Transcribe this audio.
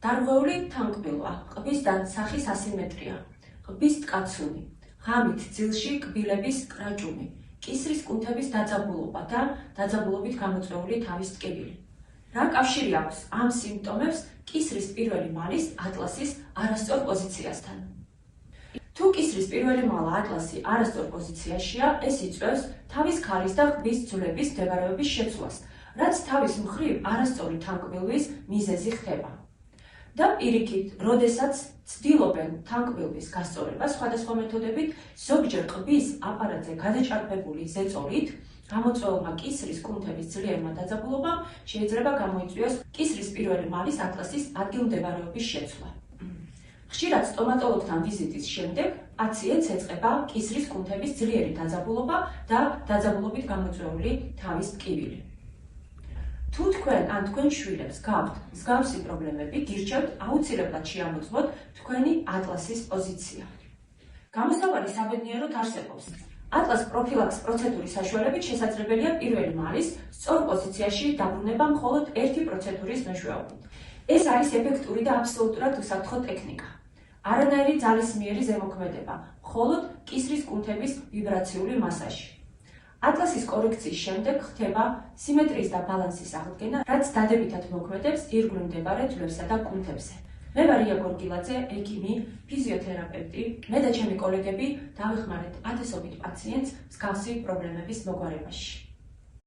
Დარღვეული თანკბილვა, ყბის სახის ასიმეტრია, ყბის ტკაცუნი, ღამით ძილში კბილების კრაჭუმი, კისრის კუნთების დაძაბულობა და დაძაბულობით გამოწვეული თავის ტკივილი. რა კავშირი აქვს ამ სიმპტომებს კისრის პირველი მალის ატლასის არასწორ პოზიციასთან? თუ კისრის პირველი მალა ატლასი არასწორ პოზიციაშია, ეს იწვევს თავის ქალის და ყბის ძვლების მდებარეობის შეცვლას, რაც თავის მხრივ არასწორი თანკბილვის მიზეზი ხდება. და პირიქით, როდესაც ცდილობენ თანკბილვის გასწორებას სხვადასხვა მეთოდებით, ზოგჯერ ყბის აპარატზე გადაჭარბებული ზეწოლით გამოწვეულმა კისრის კუნთების ძლიერმა დაძაბულობამ შეიძლება გამოიწვიოს კისრის პირველი მალის ატლასის ადგილმდებარეობის შეცვლა. ხშირად სტომატოლოგთან ვიზიტის შემდეგ პაციენტს ეწყება კისრის კუნთების ძლიერი დაძაბულობა და დაძაბულობით გამოწვეული თავის ტკივილი. თუ თქვენ ან თქვენ შვილებს გაქვთ მსგავსი პრობლემები, გირჩევთ აუცილებლად შეამოწმოთ თქვენი ატლასის პოზიცია. გამოსავალი საბედნიეროდ არსებობს. ატლას პროფილაქს პროცედურის საშუალებით შესაძლებელია პირველი მალის სწორ პოზიციაში დაბრუნება მხოლოდ ერთი პროცედურის მეშვეობით. ეს არის ეფექტური და აბსოლუტურად უსაფრთხო ტექნიკა. არანაირი ძალისმიერი ზემოქმედება, მხოლოდ კისრის კუნთების ვიბრაციული მასაჟი. ატლასის კორექციის შემდეგ ხდება სიმეტრიის და ბალანსის აღდგენა, რაც დადებითად მოქმედებს ირგვლივ მდებარე ძვლებსა და კუნთებზე. მე ვარ ია გორგილაძე, ექიმი, ფიზიოთერაპევტი. მე და ჩემი კოლეგები დავეხმარეთ ათასობით პაციენტს მსგავსი პრობლემების მოგვარებაში.